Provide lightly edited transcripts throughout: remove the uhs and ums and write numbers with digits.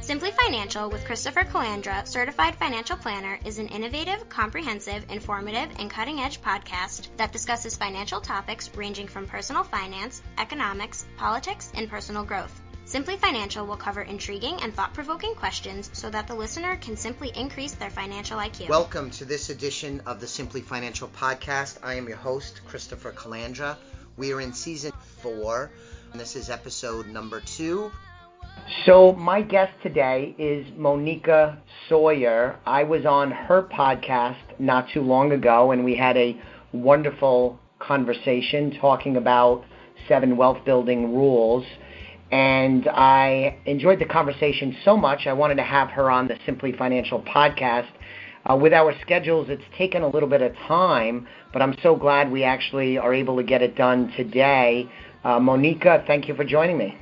Simply Financial with Christopher Calandra, Certified Financial Planner, is an innovative, comprehensive, informative, and cutting-edge podcast that discusses financial topics ranging from personal finance, economics, politics, and personal growth. Simply Financial will cover intriguing and thought-provoking questions so that the listener can simply increase their financial IQ. Welcome to this edition of the Simply Financial podcast. I am your host, Christopher Calandra. We are in season 4, and this is episode number 2. So my guest today is Moneeka Sawyer. I was on her podcast not too long ago, and we had a wonderful conversation talking about 7 wealth-building rules. And I enjoyed the conversation so much, I wanted to have her on the Simply Financial podcast. With our schedules, it's taken a little bit of time, but I'm so glad we actually are able to get it done today. Moneeka, thank you for joining me.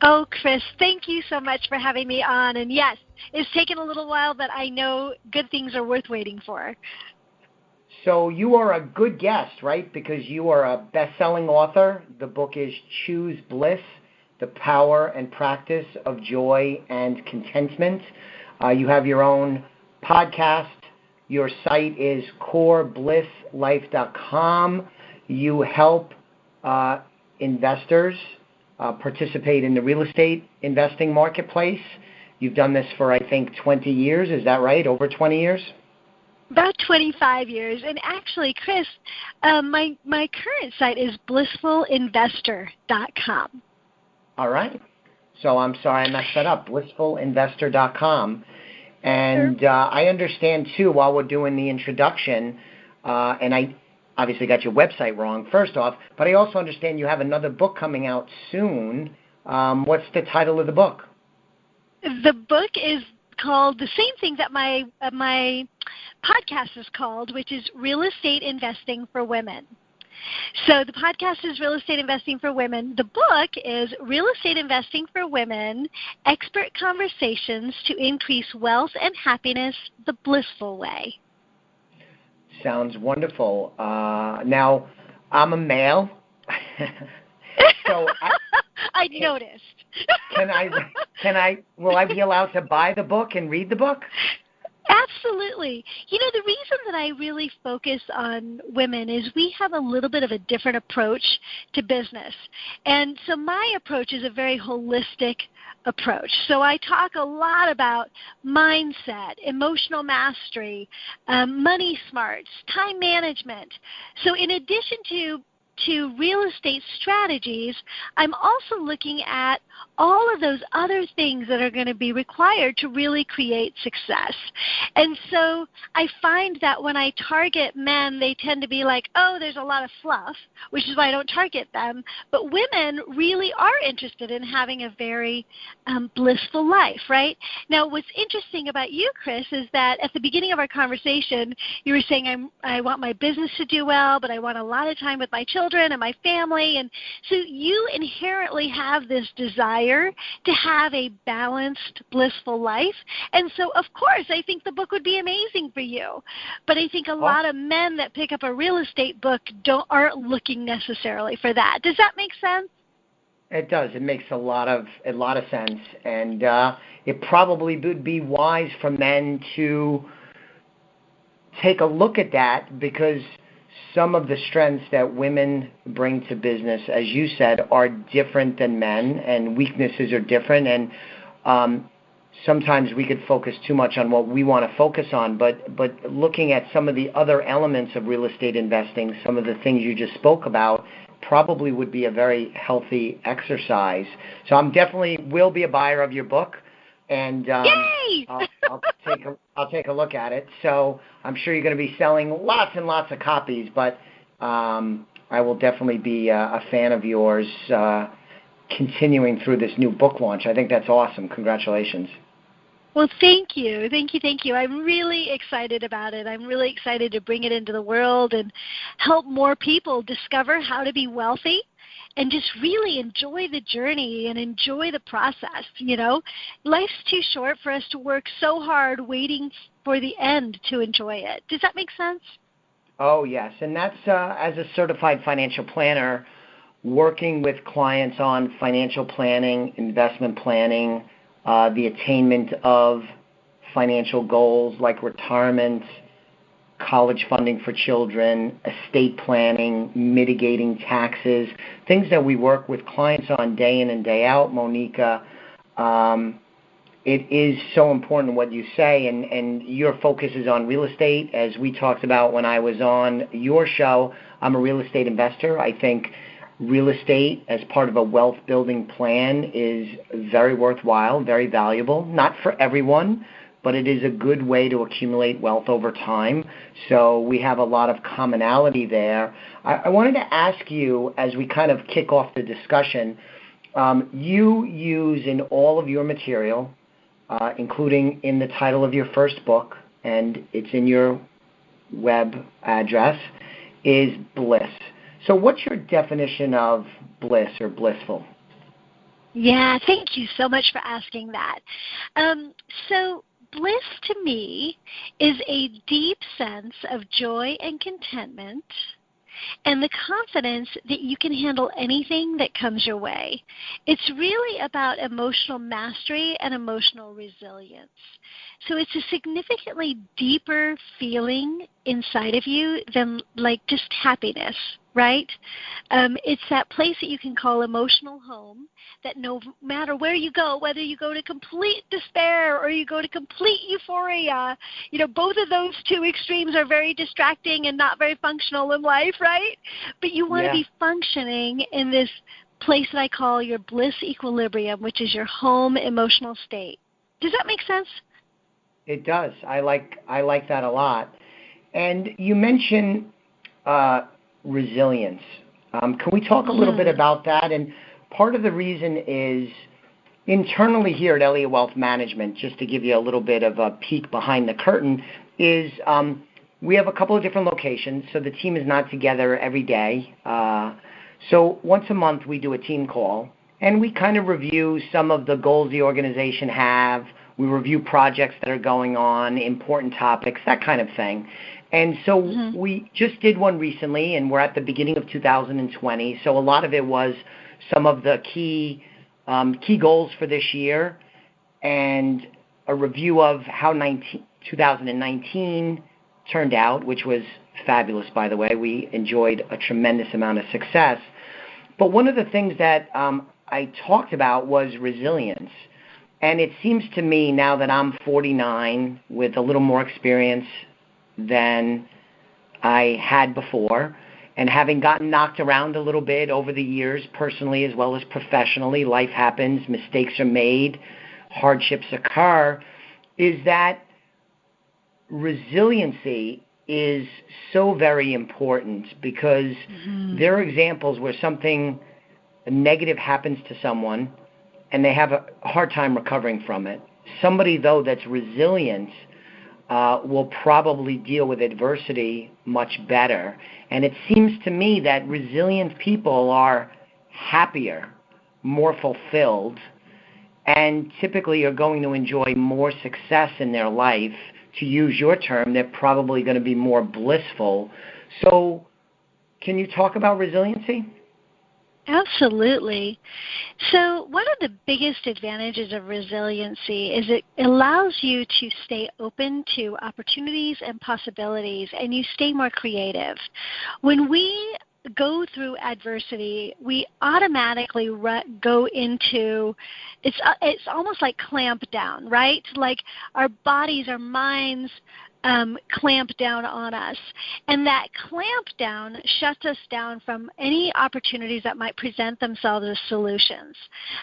Oh, Chris, thank you so much for having me on. And yes, it's taken a little while, but I know good things are worth waiting for. So you are a good guest, right? Because you are a best-selling author. The book is Choose Bliss: The Power and Practice of Joy and Contentment. You have your own podcast. Your site is coreblisslife.com. You help investors participate in the real estate investing marketplace. You've done this for, I think, 20 years. Is that right? Over 20 years? About 25 years. And actually, Chris, my current site is blissfulinvestor.com. All right. So I'm sorry I messed that up, blissfulinvestor.com. And I understand, too, while we're doing the introduction, and I obviously got your website wrong, first off, but I also understand you have another book coming out soon. What's the title of the book? The book is called the same thing that my podcast is called, which is Real Estate Investing for Women. So the podcast is Real Estate Investing for Women. The book is Real Estate Investing for Women, Expert Conversations to Increase Wealth and Happiness the Blissful Way. Sounds wonderful. Now, I'm a male. So I noticed. Will I be allowed to buy the book and read the book? Absolutely. You know, the reason that I really focus on women is we have a little bit of a different approach to business. And so my approach is a very holistic approach. So I talk a lot about mindset, emotional mastery, money smarts, time management. So in addition to real estate strategies, I'm also looking at all of those other things that are going to be required to really create success. And so I find that when I target men, they tend to be like, oh, there's a lot of fluff, which is why I don't target them. But women really are interested in having a very blissful life, right? Now, what's interesting about you, Chris, is that at the beginning of our conversation, you were saying I want my business to do well, but I want a lot of time with my children and my family. And so you inherently have this desire to have a balanced, blissful life. And so, of course, I think the book would be amazing for you. But I think a lot of men that pick up a real estate book aren't looking necessarily for that. Does that make sense? It does. It makes a lot of sense. And it probably would be wise for men to take a look at that, because some of the strengths that women bring to business, as you said, are different than men, and weaknesses are different. And sometimes we could focus too much on what we want to focus on, but looking at some of the other elements of real estate investing, some of the things you just spoke about, probably would be a very healthy exercise. So I'm definitely will be a buyer of your book, and I'll take a look at it. So I'm sure you're going to be selling lots and lots of copies, but I will definitely be a fan of yours continuing through this new book launch. I think that's awesome. Congratulations. Well, thank you. I'm really excited about it. I'm really excited to bring it into the world and help more people discover how to be wealthy and just really enjoy the journey and enjoy the process. You know, life's too short for us to work so hard waiting for the end to enjoy it. Does that make sense? Oh, yes. And that's, as a certified financial planner, working with clients on financial planning, investment planning, the attainment of financial goals like retirement, college funding for children, estate planning, mitigating taxes, things that we work with clients on day in and day out, Moneeka. It is so important what you say, and your focus is on real estate. As we talked about when I was on your show, I'm a real estate investor. I think real estate as part of a wealth building plan is very worthwhile, very valuable. Not for everyone, but it is a good way to accumulate wealth over time. So we have a lot of commonality there. I wanted to ask you, as we kind of kick off the discussion, you use in all of your material, including in the title of your first book, and it's in your web address, is bliss. So what's your definition of bliss or blissful? Yeah, thank you so much for asking that. So bliss to me is a deep sense of joy and contentment and the confidence that you can handle anything that comes your way. It's really about emotional mastery and emotional resilience. So it's a significantly deeper feeling inside of you than like just happiness, right? It's that place that you can call emotional home, that no matter where you go, whether you go to complete despair or you go to complete euphoria, both of those two extremes are very distracting and not very functional in life, right? But you want to be functioning in this place that I call your bliss equilibrium, which is your home emotional state. Does that make sense? It does. I like that a lot. And you mentioned resilience. Can we talk a little bit about that? And part of the reason is internally here at Elliott Wealth Management, just to give you a little bit of a peek behind the curtain, is we have a couple of different locations, so the team is not together every day. So once a month we do a team call, and we kind of review some of the goals the organization have. We review projects that are going on, important topics, that kind of thing. And so we just did one recently, and we're at the beginning of 2020. So a lot of it was some of the key goals for this year and a review of how 2019 turned out, which was fabulous, by the way. We enjoyed a tremendous amount of success. But one of the things that I talked about was resilience. And it seems to me now that I'm 49 with a little more experience than I had before, and having gotten knocked around a little bit over the years, personally as well as professionally, life happens, mistakes are made, hardships occur, is that resiliency is so very important because there are examples where something negative happens to someone and they have a hard time recovering from it. Somebody, though, that's resilient will probably deal with adversity much better. And it seems to me that resilient people are happier, more fulfilled, and typically are going to enjoy more success in their life. To use your term, they're probably going to be more blissful. So can you talk about resiliency? Absolutely. So one of the biggest advantages of resiliency is it allows you to stay open to opportunities and possibilities, and you stay more creative. When we go through adversity, we automatically go into, it's almost like clamp down, right? Like our bodies, our minds clamp down on us. And that clamp down shuts us down from any opportunities that might present themselves as solutions.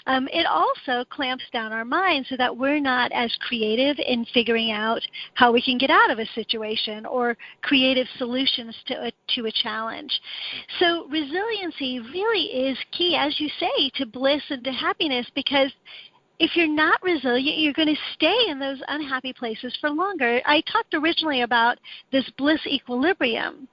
It also clamps down our minds so that we're not as creative in figuring out how we can get out of a situation or creative solutions to a challenge. So resiliency really is key, as you say, to bliss and to happiness, because if you're not resilient, you're going to stay in those unhappy places for longer. I talked originally about this bliss equilibrium.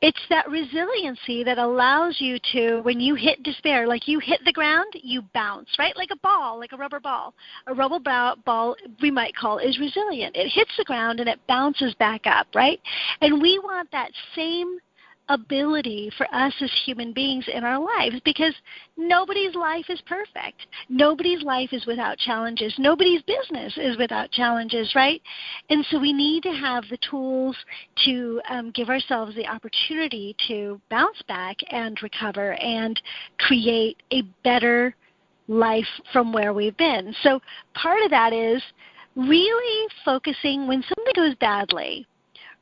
It's that resiliency that allows you to, when you hit despair, like you hit the ground, you bounce, right? Like a ball, like a rubber ball. A rubber ball, we might call, is resilient. It hits the ground and it bounces back up, right? And we want that same ability for us as human beings in our lives, because nobody's life is perfect. Nobody's life is without challenges. Nobody's business is without challenges, right? And so we need to have the tools to give ourselves the opportunity to bounce back and recover and create a better life from where we've been. So part of that is really focusing when something goes badly,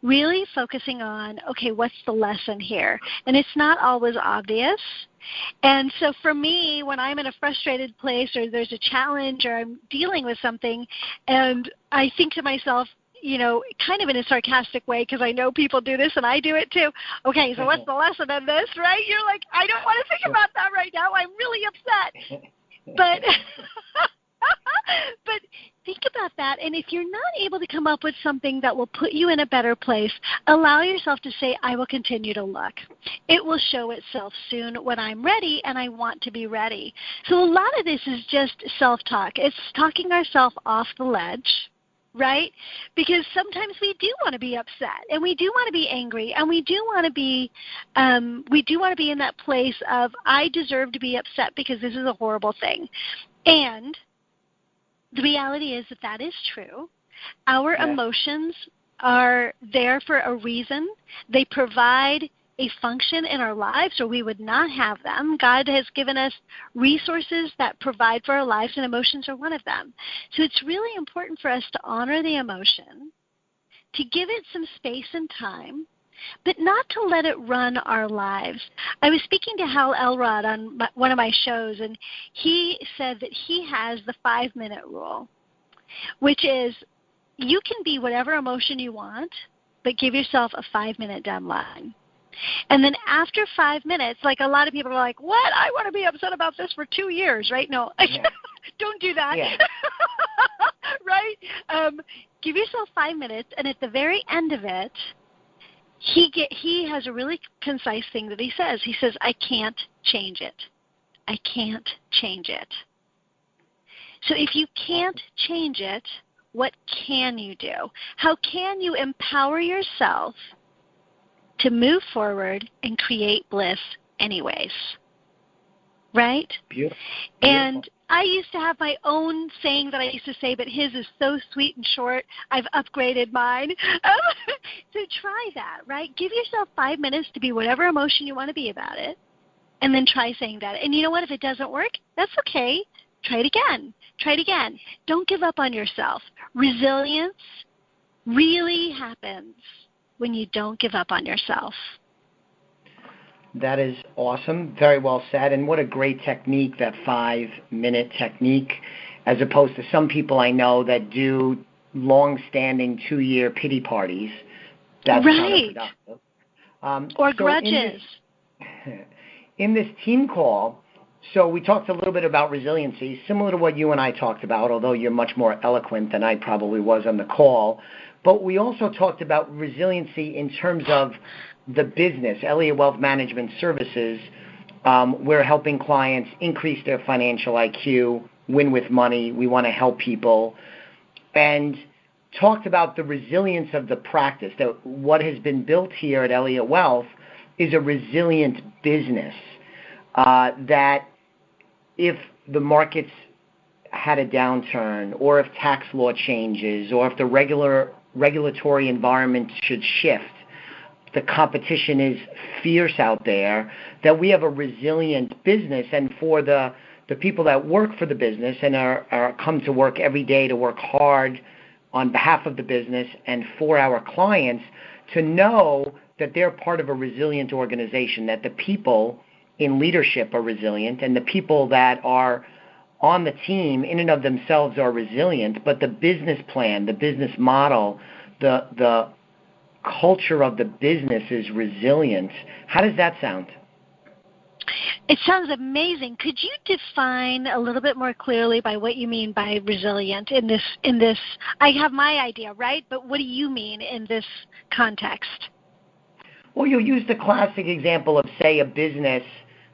really focusing on, okay, what's the lesson here? And it's not always obvious. And so for me, when I'm in a frustrated place or there's a challenge or I'm dealing with something and I think to myself, kind of in a sarcastic way, because I know people do this and I do it too. Okay, so what's the lesson in this, right? You're like, I don't want to think about that right now. I'm really upset. But but think about that, and if you're not able to come up with something that will put you in a better place, allow yourself to say, I will continue to look. It will show itself soon when I'm ready, and I want to be ready. So a lot of this is just self-talk. It's talking ourselves off the ledge, right? Because sometimes we do want to be upset, and we do want to be angry, and we do want to be in that place of, I deserve to be upset because this is a horrible thing. And the reality is that is true. Our emotions are there for a reason. They provide a function in our lives, or we would not have them. God has given us resources that provide for our lives, and emotions are one of them. So it's really important for us to honor the emotion, to give it some space and time, but not to let it run our lives. I was speaking to Hal Elrod on one of my shows, and he said that he has the 5-minute rule, which is you can be whatever emotion you want, but give yourself a 5-minute deadline. And then after 5 minutes, like a lot of people are like, what? I want to be upset about this for 2 years, right? No, don't do that, right? Give yourself 5 minutes, and at the very end of it, he has a really concise thing that he says. He says, I can't change it. I can't change it. So if you can't change it, what can you do? How can you empower yourself to move forward and create bliss anyways? Right? Beautiful. And I used to have my own saying that I used to say, but his is so sweet and short. I've upgraded mine. So try that, right? Give yourself 5 minutes to be whatever emotion you want to be about it, and then try saying that. And you know what? If it doesn't work, that's okay. Try it again. Try it again. Don't give up on yourself. Resilience really happens when you don't give up on yourself. That is awesome. Very well said. And what a great technique, that 5-minute technique, as opposed to some people I know that do long-standing 2-year pity parties. That's right. counterproductive. Or grudges. In this team call, so we talked a little bit about resiliency, similar to what you and I talked about, although you're much more eloquent than I probably was on the call. But we also talked about resiliency in terms of the business. Elliott Wealth Management Services, we're helping clients increase their financial IQ, win with money. We want to help people. And talked about the resilience of the practice, that what has been built here at Elliott Wealth is a resilient business, that if the markets had a downturn, or if tax law changes, or if the regulatory environment should shift, the competition is fierce out there, that we have a resilient business. And for the people that work for the business and are come to work every day to work hard on behalf of the business and for our clients, to know that they're part of a resilient organization, that the people in leadership are resilient, and the people that are on the team in and of themselves are resilient, but the business plan, the business model, the culture of the business is resilient. How does that sound? It sounds amazing. Could you define a little bit more clearly by what you mean by resilient in this? I have my idea, right? But what do you mean in this context? Well, you'll use the classic example of, say, a business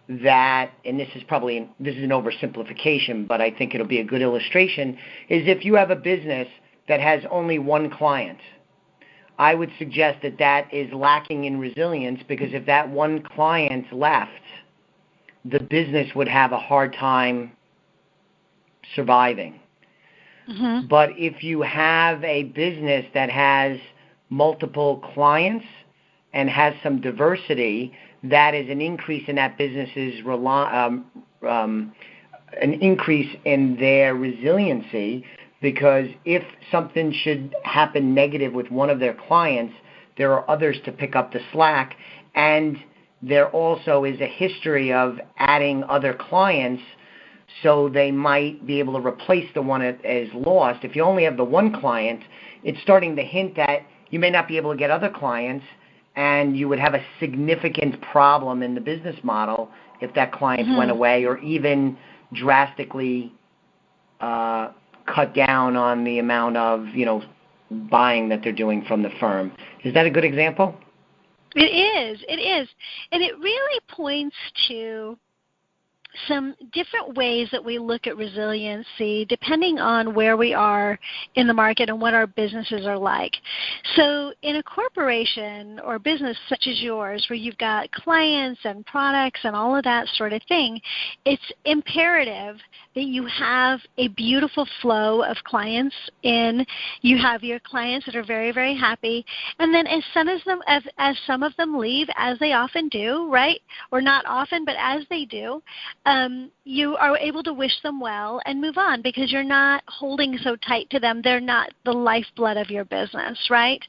that, and this is an oversimplification, but I think it'll be a good illustration, is if you have a business that has only one client, I would suggest that that is lacking in resilience, because if that one client left, the business would have a hard time surviving. Mm-hmm. But if you have a business that has multiple clients and has some diversity, that is an increase in that business's an increase in their resiliency, because if something should happen negative with one of their clients, there are others to pick up the slack, and there also is a history of adding other clients, so they might be able to replace the one that is lost. If you only have the one client, it's starting to hint that you may not be able to get other clients, and you would have a significant problem in the business model if that client went away, or even drastically cut down on the amount of, buying that they're doing from the firm. Is that a good example? It is. And it really points to some different ways that we look at resiliency depending on where we are in the market and what our businesses are like. So in a corporation or business such as yours, where you've got clients and products and all of that sort of thing, it's imperative that you have a beautiful flow of clients in. You have your clients that are very, very happy, and then as some of them leave, as they often do, right? Or not often, but as they do, you are able to wish them well and move on, because you're not holding so tight to them. They're not the lifeblood of your business, right?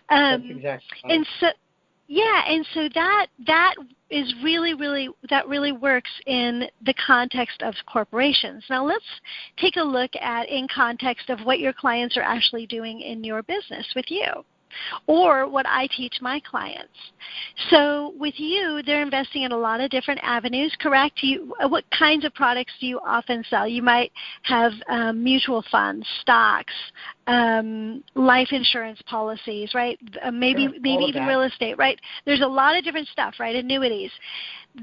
That's exactly right. And so that is that really works in the context of corporations. Now let's take a look at in context of what your clients are actually doing in your business with you, or what I teach my clients. So with you, they're investing in a lot of different avenues, correct? What kinds of products do you often sell? You might have mutual funds, stocks, life insurance policies, right? Maybe even real estate, right? There's a lot of different stuff, right? Annuities.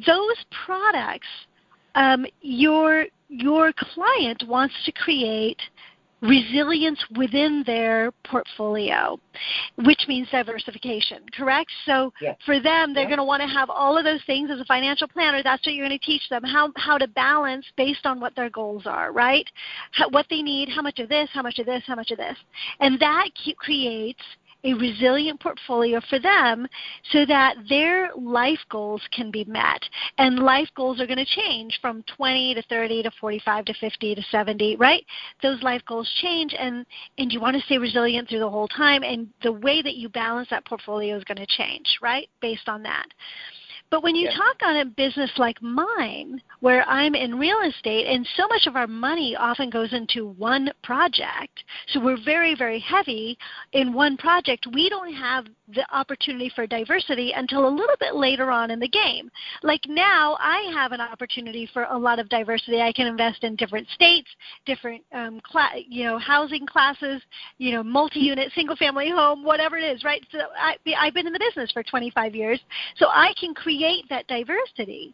Those products, your client wants to create resilience within their portfolio, which means diversification, correct? So for them, they're going to want to have all of those things. As a financial planner, that's what you're going to teach them, how to balance based on what their goals are, right? What they need, how much of this, how much of this, how much of this. And that creates a resilient portfolio for them so that their life goals can be met. And life goals are going to change from 20 to 30 to 45 to 50 to 70, right? Those life goals change, and you want to stay resilient through the whole time, and the way that you balance that portfolio is going to change, right, based on that. But when you talk on a business like mine, where I'm in real estate, and so much of our money often goes into one project, so we're very, very heavy in one project, we don't have the opportunity for diversity until a little bit later on in the game. Like now, I have an opportunity for a lot of diversity. I can invest in different states, different housing classes, multi-unit, single-family home, whatever it is, right? So I've been in the business for 25 years, so I can create that diversity.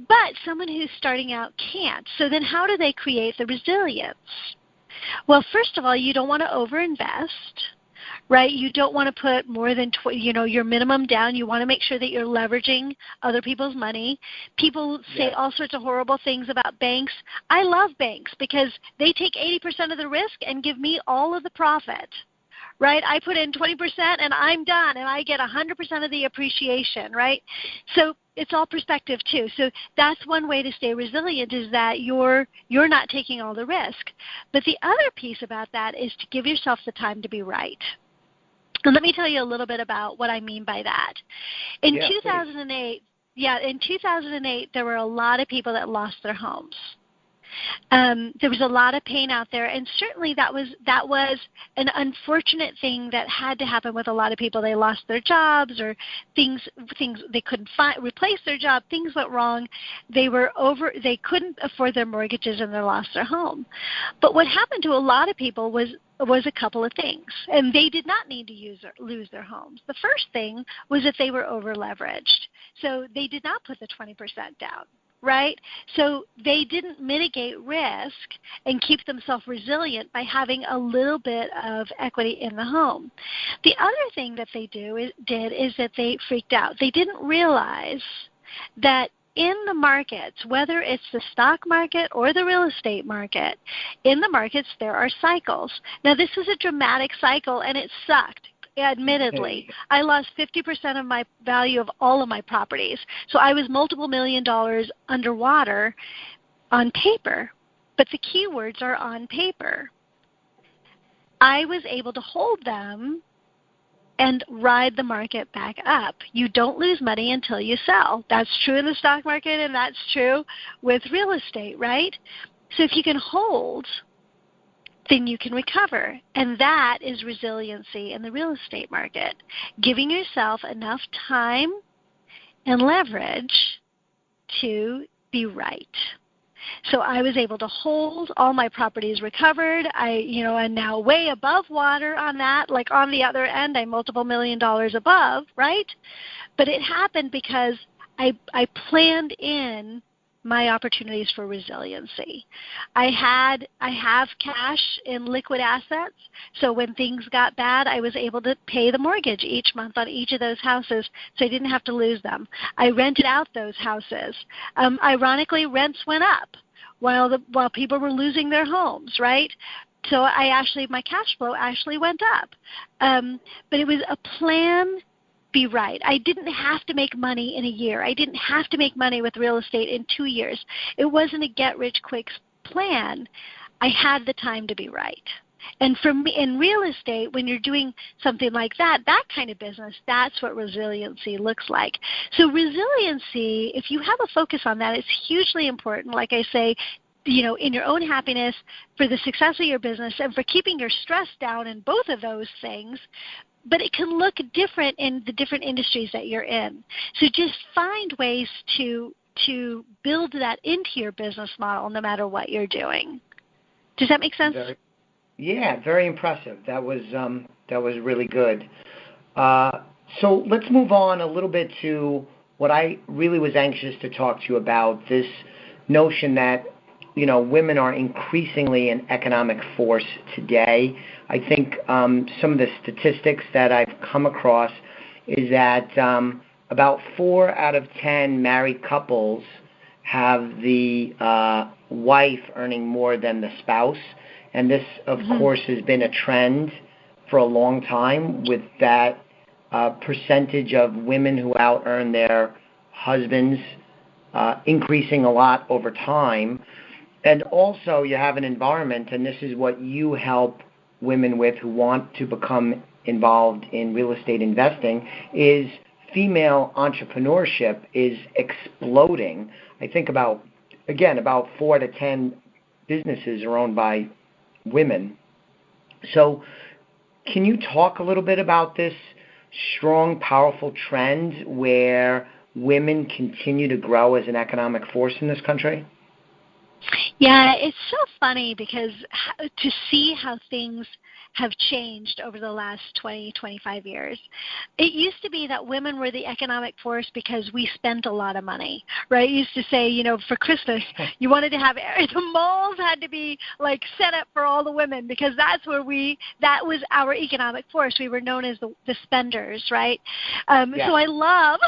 But someone who's starting out can't. So then how do they create the resilience? Well, first of all, you don't want to overinvest, right? You don't want to put more than your minimum down. You want to make sure that you're leveraging other people's money. People say all sorts of horrible things about banks. I love banks because they take 80% of the risk and give me all of the profit. Right? I put in 20% and I'm done, and I get 100% of the appreciation, right? So it's all perspective too. So that's one way to stay resilient, is that you're not taking all the risk. But the other piece about that is to give yourself the time to be right. And let me tell you a little bit about what I mean by that. In 2008, there were a lot of people that lost their homes. There was a lot of pain out there, and certainly that was an unfortunate thing that had to happen with a lot of people. They lost their jobs, or things they couldn't replace their job. Things went wrong. They couldn't afford their mortgages, and they lost their home. But what happened to a lot of people was a couple of things, and they did not need to lose their homes. The first thing was that they were over leveraged, so they did not put the 20% down. right? So they didn't mitigate risk and keep themselves resilient by having a little bit of equity in the home. The other thing that they did is that they freaked out. They didn't realize that in the markets, whether it's the stock market or the real estate market, in the markets there are cycles. Now, this was a dramatic cycle, and it sucked. Admittedly, I lost 50% of my value of all of my properties. So I was multiple $1 million underwater on paper, but the keywords are on paper. I was able to hold them and ride the market back up. You don't lose money until you sell. That's true in the stock market, and that's true with real estate, right? So if you can hold, then you can recover. And that is resiliency in the real estate market, giving yourself enough time and leverage to be right. So I was able to hold, all my properties recovered. I'm now way above water on that. Like on the other end, I'm multiple $1 million above, right? But it happened because I planned in my opportunities for resiliency. I have cash in liquid assets, so when things got bad, I was able to pay the mortgage each month on each of those houses, so I didn't have to lose them. I rented out those houses. Ironically, rents went up while people were losing their homes, right? So my cash flow actually went up. But it was a plan. Be right. I didn't have to make money in a year. I didn't have to make money with real estate in 2 years. It wasn't a get-rich-quick plan. I had the time to be right. And for me, in real estate, when you're doing something like that kind of business, that's what resiliency looks like. So resiliency, if you have a focus on that, it's hugely important. Like I say, in your own happiness, for the success of your business, and for keeping your stress down in both of those things. But it can look different in the different industries that you're in. So just find ways to build that into your business model no matter what you're doing. Does that make sense? Very impressive. That was really good. So let's move on a little bit to what I really was anxious to talk to you about, this notion that women are increasingly an economic force today. I think some of the statistics that I've come across is that about 4 out of 10 married couples have the wife earning more than the spouse. And this, of course, has been a trend for a long time, with that percentage of women who out-earn their husbands increasing a lot over time. And also you have an environment, and this is what you help women with who want to become involved in real estate investing, is female entrepreneurship is exploding. I think about 4 to 10 businesses are owned by women. So can you talk a little bit about this strong, powerful trend where women continue to grow as an economic force in this country? Yeah, it's so funny because to see how things have changed over the last 20, 25 years. It used to be that women were the economic force because we spent a lot of money, right? It used to say, for Christmas, you wanted to have, the malls had to be like set up for all the women because that was our economic force. We were known as the spenders, right? So I love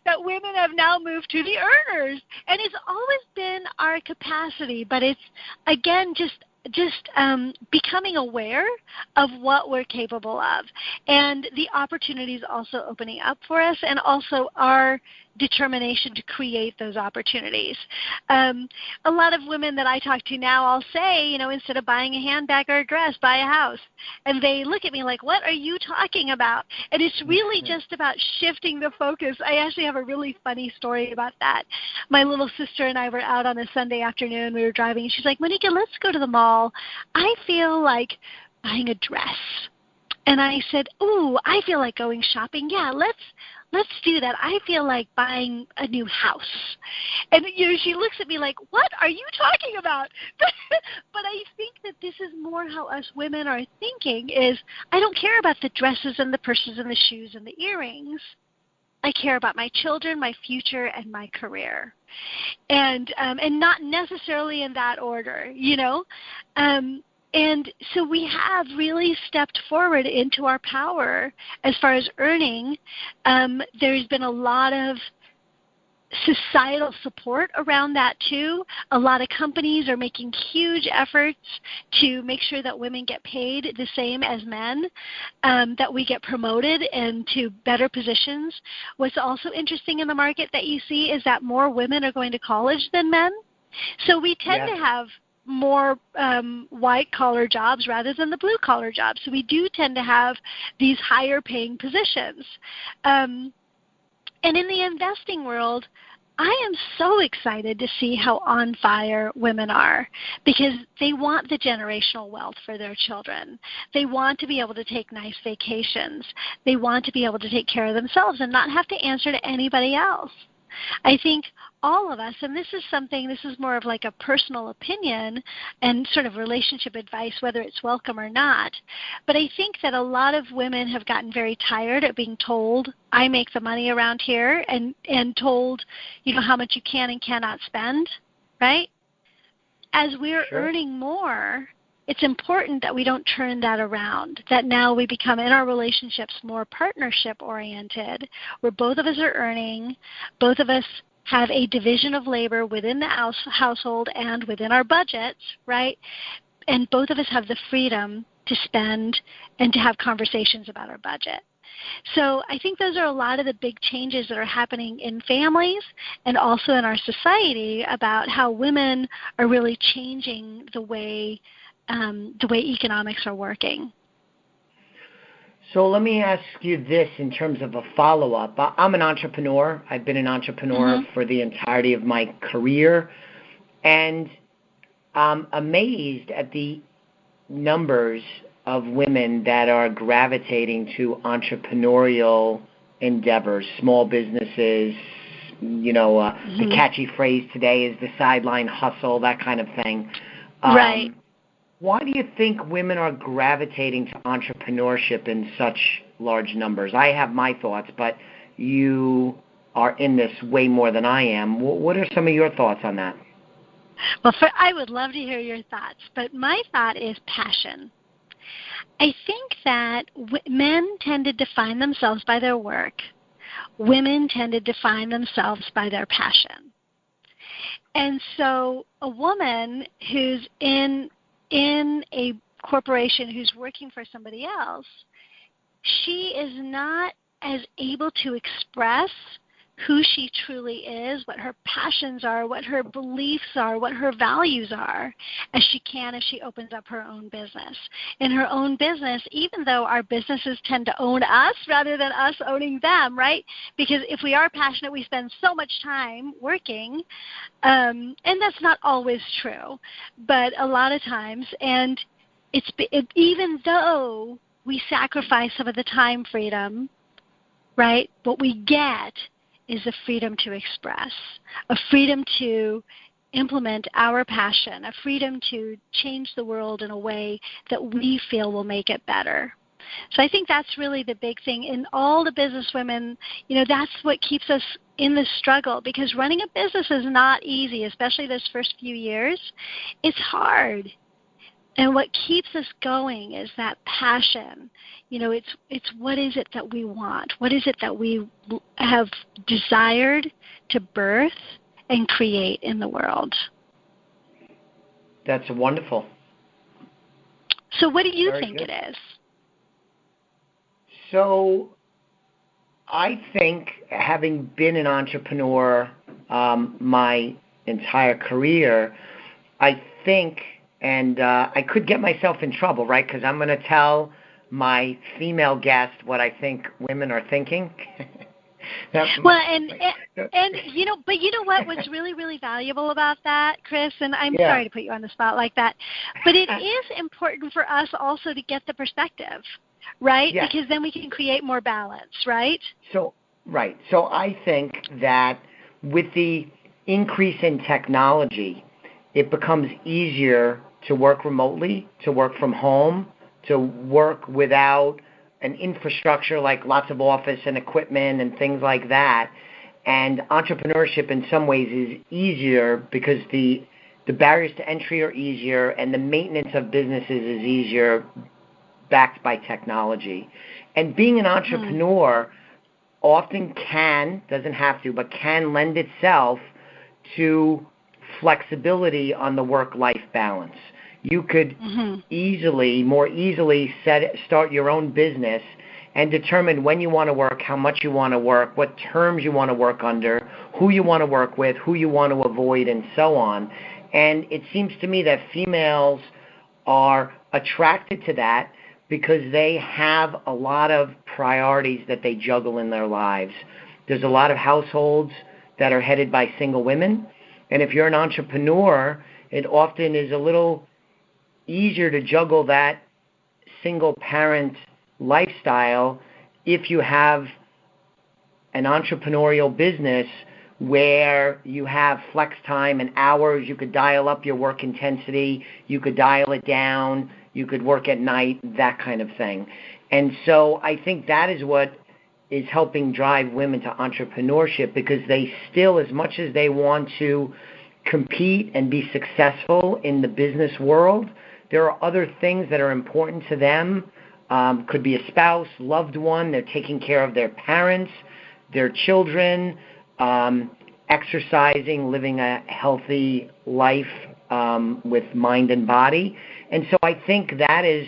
that women have now moved to the earners, and it's always been our capacity, but it's, again, just becoming aware of what we're capable of, and the opportunities also opening up for us, and also our determination to create those opportunities. A lot of women that I talk to now, I'll say, instead of buying a handbag or a dress, buy a house. And they look at me like, what are you talking about? And it's really just about shifting the focus. I actually have a really funny story about that. My little sister and I were out on a Sunday afternoon. We were driving, and she's like, Moneeka, let's go to the mall. I feel like buying a dress. And I said, ooh, I feel like going shopping. Yeah, let's do that. I feel like buying a new house. And she looks at me like, what are you talking about? But I think that this is more how us women are thinking is, I don't care about the dresses and the purses and the shoes and the earrings. I care about my children, my future, and my career. And not necessarily in that order, you know. And so we have really stepped forward into our power as far as earning. There's been a lot of societal support around that too. A lot of companies are making huge efforts to make sure that women get paid the same as men, that we get promoted into better positions. What's also interesting in the market that you see is that more women are going to college than men. So we tend to have more white-collar jobs rather than the blue-collar jobs. So we do tend to have these higher-paying positions. And in the investing world, I am so excited to see how on fire women are, because they want the generational wealth for their children. They want to be able to take nice vacations. They want to be able to take care of themselves and not have to answer to anybody else. I think all of us, and this is more of like a personal opinion and sort of relationship advice, whether it's welcome or not, but I think that a lot of women have gotten very tired of being told, I make the money around here, and told, you know, how much you can and cannot spend, right? As we're earning more, it's important that we don't turn that around, that now we become in our relationships more partnership-oriented, where both of us are earning, both of us have a division of labor within the household and within our budgets, right? And both of us have the freedom to spend and to have conversations about our budget. So I think those are a lot of the big changes that are happening in families and also in our society about how women are really changing the way economics are working. So let me ask you this in terms of a follow-up. I'm an entrepreneur. I've been an entrepreneur for the entirety of my career, and I'm amazed at the numbers of women that are gravitating to entrepreneurial endeavors, small businesses. You know, the catchy phrase today is the sideline hustle, that kind of thing. Right. Why do you think women are gravitating to entrepreneurship in such large numbers? I have my thoughts, but you are in this way more than I am. What are some of your thoughts on that? Well, I would love to hear your thoughts, but my thought is passion. I think that men tend to define themselves by their work. Women tend to define themselves by their passion. And so a woman who's in a corporation, who's working for somebody else, she is not as able to express who she truly is, what her passions are, what her beliefs are, what her values are, as she can if she opens up her own business. In her own business, even though our businesses tend to own us rather than us owning them, right? Because if we are passionate, we spend so much time working, and that's not always true, but a lot of times, and even though we sacrifice some of the time freedom, right, what we get is a freedom to express, a freedom to implement our passion, a freedom to change the world in a way that we feel will make it better. So I think that's really the big thing. In all the business women, you know, that's what keeps us in the struggle, because running a business is not easy, especially those first few years. It's hard. And what keeps us going is that passion. You know, it's what is it that we want? What is it that we have desired to birth and create in the world? That's wonderful. So what do you Very think good. it is? So I think, having been an entrepreneur my entire career, I think, and I could get myself in trouble, right? Because I'm going to tell my female guest what I think women are thinking. Well, and you know, but you know what? What's really, really valuable about that, Chris, and I'm sorry to put you on the spot like that, but it is important for us also to get the perspective, right? Yes. Because then we can create more balance, right? So I think that with the increase in technology, it becomes easier to work remotely, to work from home, to work without an infrastructure like lots of office and equipment and things like that. And entrepreneurship in some ways is easier because the barriers to entry are easier and the maintenance of businesses is easier, backed by technology. And being an entrepreneur often doesn't have to, but can lend itself to flexibility on the work-life balance. You could more easily start your own business and determine when you want to work, how much you want to work, what terms you want to work under, who you want to work with, who you want to avoid, and so on. And it seems to me that females are attracted to that because they have a lot of priorities that they juggle in their lives. There's a lot of households that are headed by single women, and if you're an entrepreneur, it often is a little easier to juggle that single-parent lifestyle if you have an entrepreneurial business where you have flex time and hours. You could dial up your work intensity, you could dial it down, you could work at night, that kind of thing. And so I think that is what is helping drive women to entrepreneurship, because they still, as much as they want to compete and be successful in the business world, there are other things that are important to them. Could be a spouse, loved one, they're taking care of their parents, their children, exercising, living a healthy life with mind and body. And so I think that is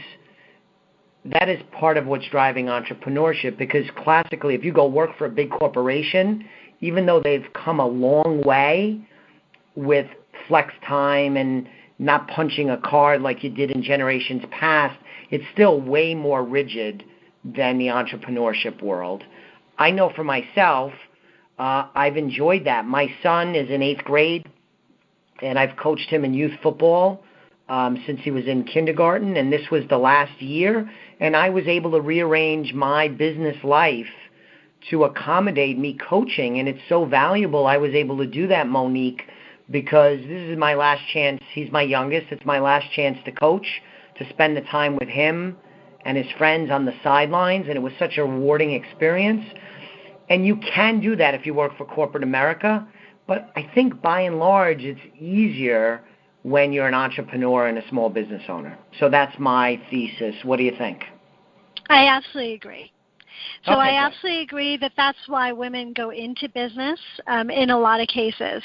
part of what's driving entrepreneurship, because classically, if you go work for a big corporation, even though they've come a long way with flex time and not punching a card like you did in generations past, it's still way more rigid than the entrepreneurship world. I know for myself, I've enjoyed that. My son is in 8th grade, and I've coached him in youth football since he was in kindergarten, and this was the last year, and I was able to rearrange my business life to accommodate me coaching, and it's so valuable I was able to do that, Monique, because this is my last chance. He's my youngest. It's my last chance to coach, to spend the time with him and his friends on the sidelines, and it was such a rewarding experience. And you can do that if you work for corporate America, but I think by and large it's easier when you're an entrepreneur and a small business owner. So that's my thesis. What do you think? I absolutely agree. So Okay, I absolutely agree that that's why women go into business in a lot of cases.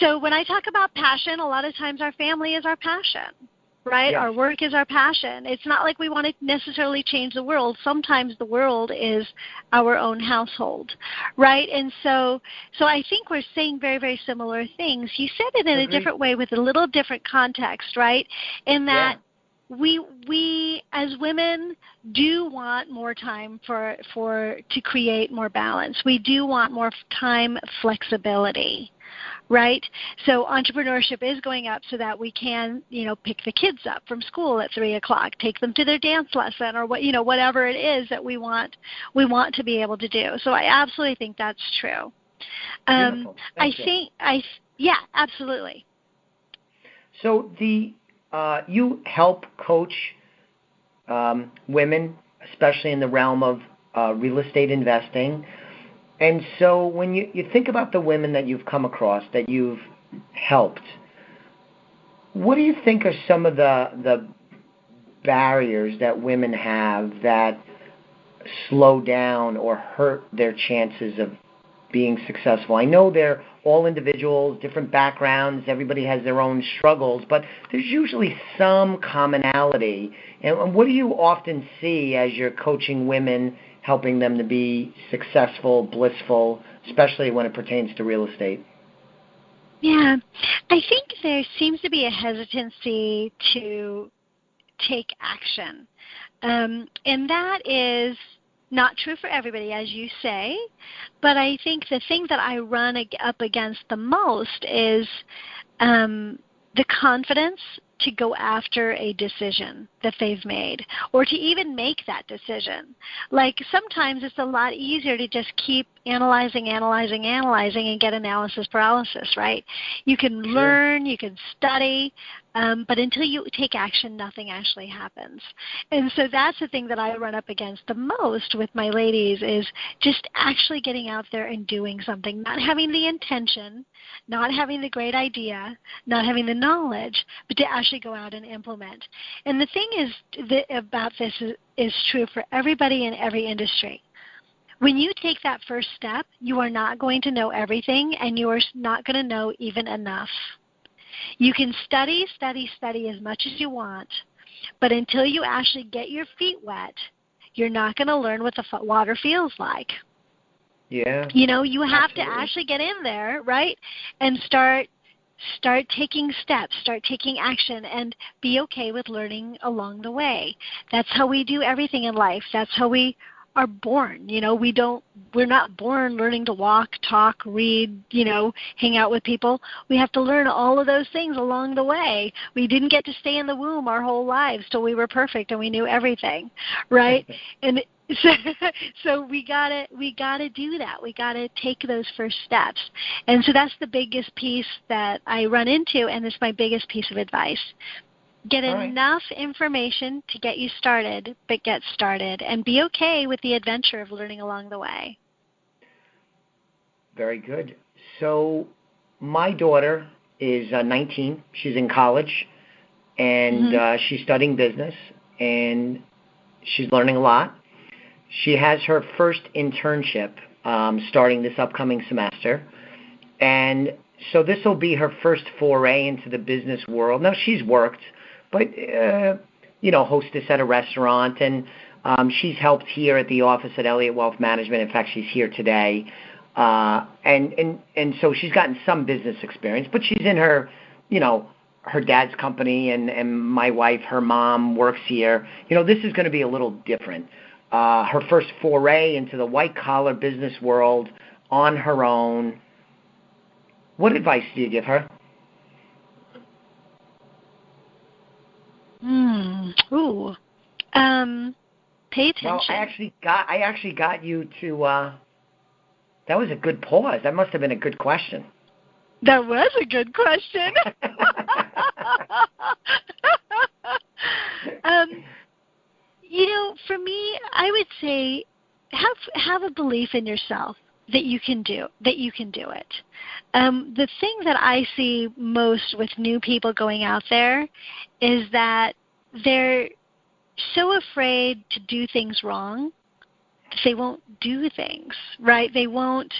So when I talk about passion, a lot of times our family is our passion, right? Yes. Our work is our passion. It's not like we want to necessarily change the world. Sometimes the world is our own household, right? And so I think we're saying very, very similar things. You said it in a different way with a little different context, right? In that we as women do want more time to create more balance. We do want more time flexibility, right? So entrepreneurship is going up so that we can, pick the kids up from school at 3:00, take them to their dance lesson, or whatever it is that we want to be able to do. So I absolutely think that's true. Yeah, absolutely. So you help coach women, especially in the realm of real estate investing. And so when you think about the women that you've come across, that you've helped, what do you think are some of the barriers that women have that slow down or hurt their chances of being successful? I know they're all individuals, different backgrounds, everybody has their own struggles, but there's usually some commonality. And what do you often see as you're coaching women, helping them to be successful, blissful, especially when it pertains to real estate? Yeah, I think there seems to be a hesitancy to take action. And that is not true for everybody, as you say, but I think the thing that I run up against the most is the confidence to go after a decision that they've made, or to even make that decision. Like sometimes it's a lot easier to just keep analyzing and get analysis paralysis, right? You can learn, you can study, But until you take action, nothing actually happens. And so that's the thing that I run up against the most with my ladies is just actually getting out there and doing something, not having the intention, not having the great idea, not having the knowledge, but to actually go out and implement. And the thing is about this is true for everybody in every industry. When you take that first step, you are not going to know everything, and you are not going to know even enough. You can study as much as you want, but until you actually get your feet wet, you're not going to learn what the water feels like. Yeah. You have absolutely. to actually get in there, right, and start taking steps, start taking action, and be okay with learning along the way. That's how we do everything in life. That's how we are born. We're not born learning to walk, talk, read, hang out with people. We have to learn all of those things along the way. We didn't get to stay in the womb our whole lives till we were perfect and we knew everything, right? And so we gotta do that. We gotta take those first steps. And so that's the biggest piece that I run into, and it's my biggest piece of advice. Get enough information to get you started, but get started, and be okay with the adventure of learning along the way. Very good. So my daughter is 19. She's in college, and she's studying business, and she's learning a lot. She has her first internship starting this upcoming semester, and so this will be her first foray into the business world. Now, she's worked, but, hostess at a restaurant, and she's helped here at the office at Elliott Wealth Management. In fact, she's here today. And so she's gotten some business experience, but she's in her, her dad's company, and my wife, her mom, works here. This is going to be a little different. Her first foray into the white-collar business world on her own. What advice do you give her? Pay attention. Well, I actually got you to. That was a good pause. That must have been a good question. That was a good question. For me, I would say have a belief in yourself that you can do it. The thing that I see most with new people going out there is that they're so afraid to do things wrong that they won't do things, right? They won't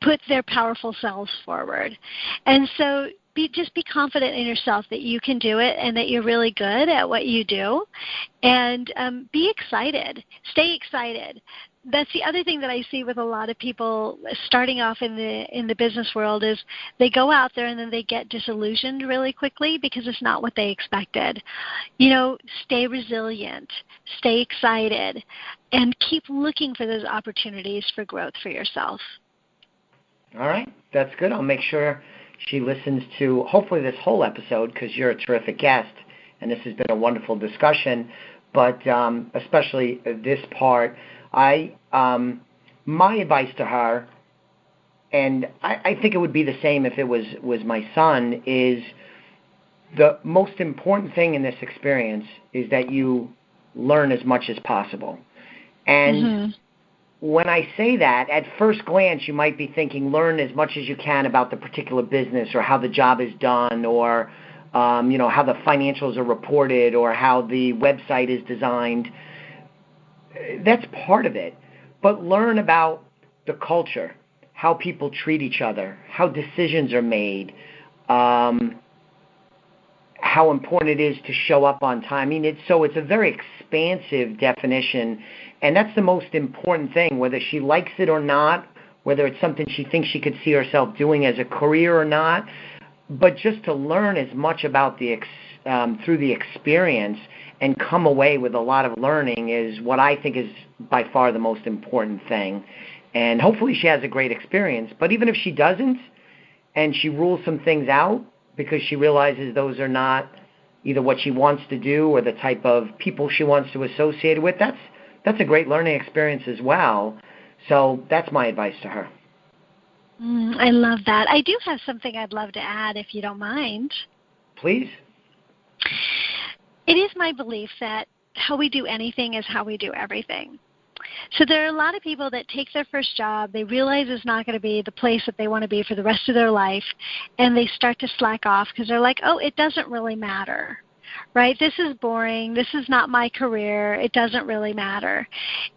put their powerful selves forward. And so just be confident in yourself that you can do it and that you're really good at what you do. And be excited. Stay excited. That's the other thing that I see with a lot of people starting off in the business world is they go out there and then they get disillusioned really quickly because it's not what they expected. Stay resilient, stay excited, and keep looking for those opportunities for growth for yourself. All right, that's good. I'll make sure she listens to hopefully this whole episode because you're a terrific guest and this has been a wonderful discussion, but especially this part. My advice to her, and I think it would be the same if it was my son, is the most important thing in this experience is that you learn as much as possible. And when I say that, at first glance, you might be thinking learn as much as you can about the particular business or how the job is done or, how the financials are reported or how the website is designed. That's part of it. But learn about the culture, how people treat each other, how decisions are made, how important it is to show up on time. It's a very expansive definition, and that's the most important thing, whether she likes it or not, whether it's something she thinks she could see herself doing as a career or not, but just to learn as much about through the experience and come away with a lot of learning is what I think is by far the most important thing. And hopefully she has a great experience. But even if she doesn't and she rules some things out because she realizes those are not either what she wants to do or the type of people she wants to associate with, that's a great learning experience as well. So that's my advice to her. I love that. I do have something I'd love to add, if you don't mind. Please. It is my belief that how we do anything is how we do everything. So there are a lot of people that take their first job, they realize it's not going to be the place that they want to be for the rest of their life, and they start to slack off because they're like, oh, it doesn't really matter, right? This is boring. This is not my career. It doesn't really matter.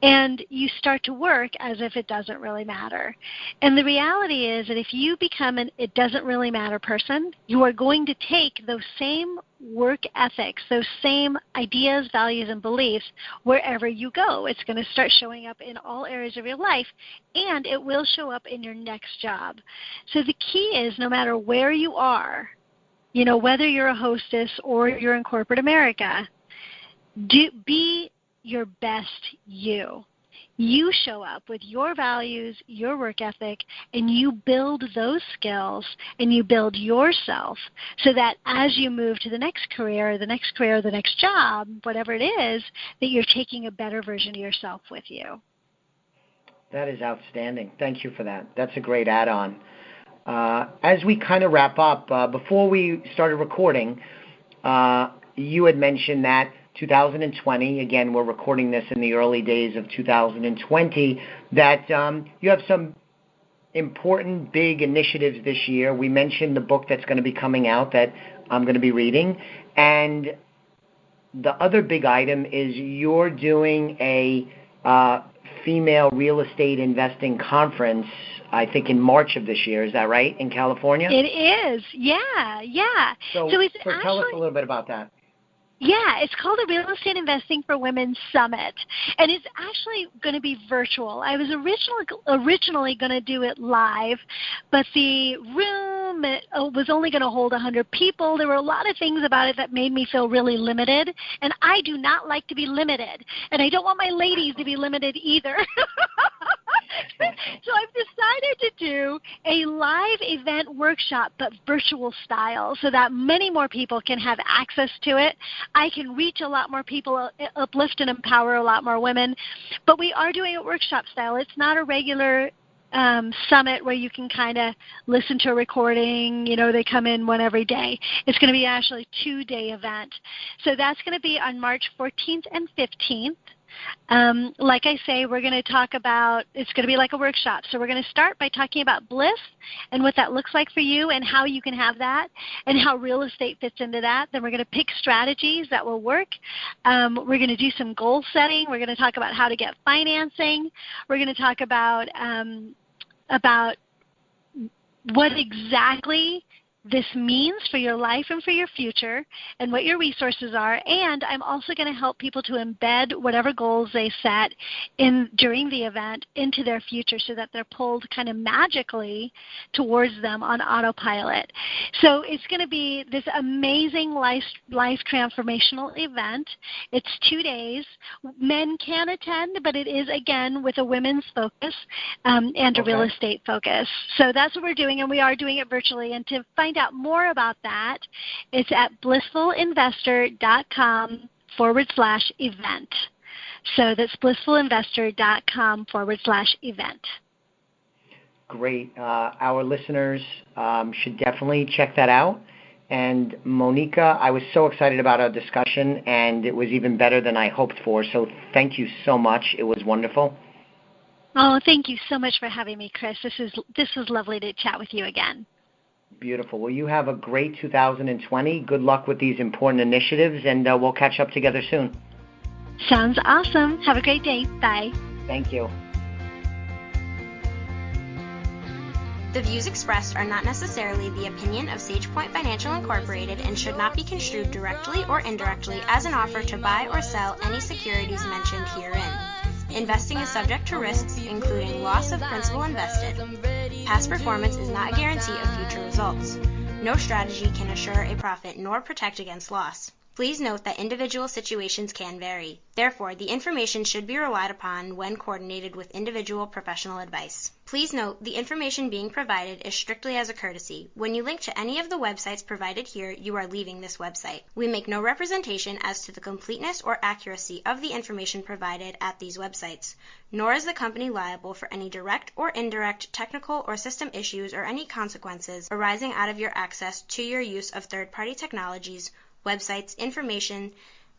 And you start to work as if it doesn't really matter. And the reality is that if you become an it doesn't really matter person, you are going to take those same work ethics, those same ideas, values, and beliefs wherever you go. It's going to start showing up in all areas of your life, and it will show up in your next job. So the key is no matter where you are, you know, whether you're a hostess or you're in corporate America, be your best you. You show up with your values, your work ethic, and you build those skills and you build yourself so that as you move to the next career, the next job, whatever it is, that you're taking a better version of yourself with you. That is outstanding. Thank you for that. That's a great add-on. As we kind of wrap up, before we started recording, you had mentioned that 2020, again, we're recording this in the early days of 2020, that you have some important big initiatives this year. We mentioned the book that's going to be coming out that I'm going to be reading. And the other big item is you're doing a female real estate investing conference, I think in March of this year. Is that right, in California? It is, yeah. So tell us a little bit about that. Yeah, it's called the Real Estate Investing for Women Summit, and it's actually going to be virtual. I was originally going to do it live, but the room was only going to hold 100 people. There were a lot of things about it that made me feel really limited, and I do not like to be limited, and I don't want my ladies to be limited either. So I've decided to do a live event workshop, but virtual style, so that many more people can have access to it. I can reach a lot more people, uplift and empower a lot more women. But we are doing it workshop style. It's not a regular summit where you can kind of listen to a recording. You know, they come in one every day. It's going to be actually a 2-day event. So that's going to be on March 14th and 15th. Like I say, we're going to talk about, it's going to be like a workshop. So we're going to start by talking about bliss and what that looks like for you and how you can have that and how real estate fits into that. Then we're going to pick strategies that will work. We're going to do some goal setting. We're going to talk about how to get financing. We're going to talk about what exactly this means for your life and for your future and what your resources are. And I'm also going to help people to embed whatever goals they set during the event into their future so that they're pulled kind of magically towards them on autopilot. So it's going to be this amazing life transformational event. It's 2 days. Men can attend, but it is, again, with a women's focus and a real estate focus. So that's what we're doing, and we are doing it virtually. And to find out more about that, it's at blissfulinvestor.com/event. So that's blissfulinvestor.com/event. Great. Our listeners should definitely check that out. And Moneeka, I was so excited about our discussion, and it was even better than I hoped for. So thank you so much. It was wonderful. Oh, thank you so much for having me, Chris. This was lovely to chat with you again. Beautiful. Well, you have a great 2020. Good luck with these important initiatives, and we'll catch up together soon. Sounds awesome. Have a great day. Bye. Thank you. The views expressed are not necessarily the opinion of SagePoint Financial Incorporated and should not be construed directly or indirectly as an offer to buy or sell any securities mentioned herein. Investing is subject to risks, including loss of principal invested. Past performance is not a guarantee of future results. No strategy can assure a profit nor protect against loss. Please note that individual situations can vary. Therefore, the information should be relied upon when coordinated with individual professional advice. Please note, the information being provided is strictly as a courtesy. When you link to any of the websites provided here, you are leaving this website. We make no representation as to the completeness or accuracy of the information provided at these websites, nor is the company liable for any direct or indirect technical or system issues or any consequences arising out of your access to your use of third-party technologies, websites, information,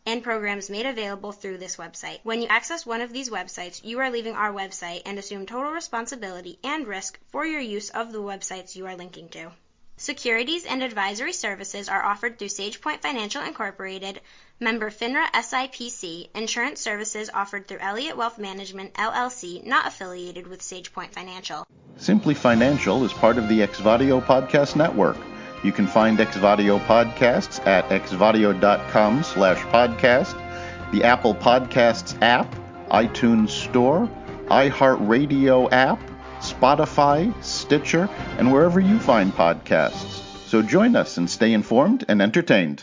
and programs made available through this website. When you access one of these websites, you are leaving our website and assume total responsibility and risk for your use of the websites you are linking to. Securities and advisory services are offered through SagePoint Financial Incorporated, member FINRA SIPC. Insurance services offered through Elliott Wealth Management, LLC, not affiliated with SagePoint Financial. Simply Financial is part of the Exvadio Podcast Network. You can find Exvadio podcasts at exvadio.com/podcast, the Apple Podcasts app, iTunes Store, iHeartRadio app, Spotify, Stitcher, and wherever you find podcasts. So join us and stay informed and entertained.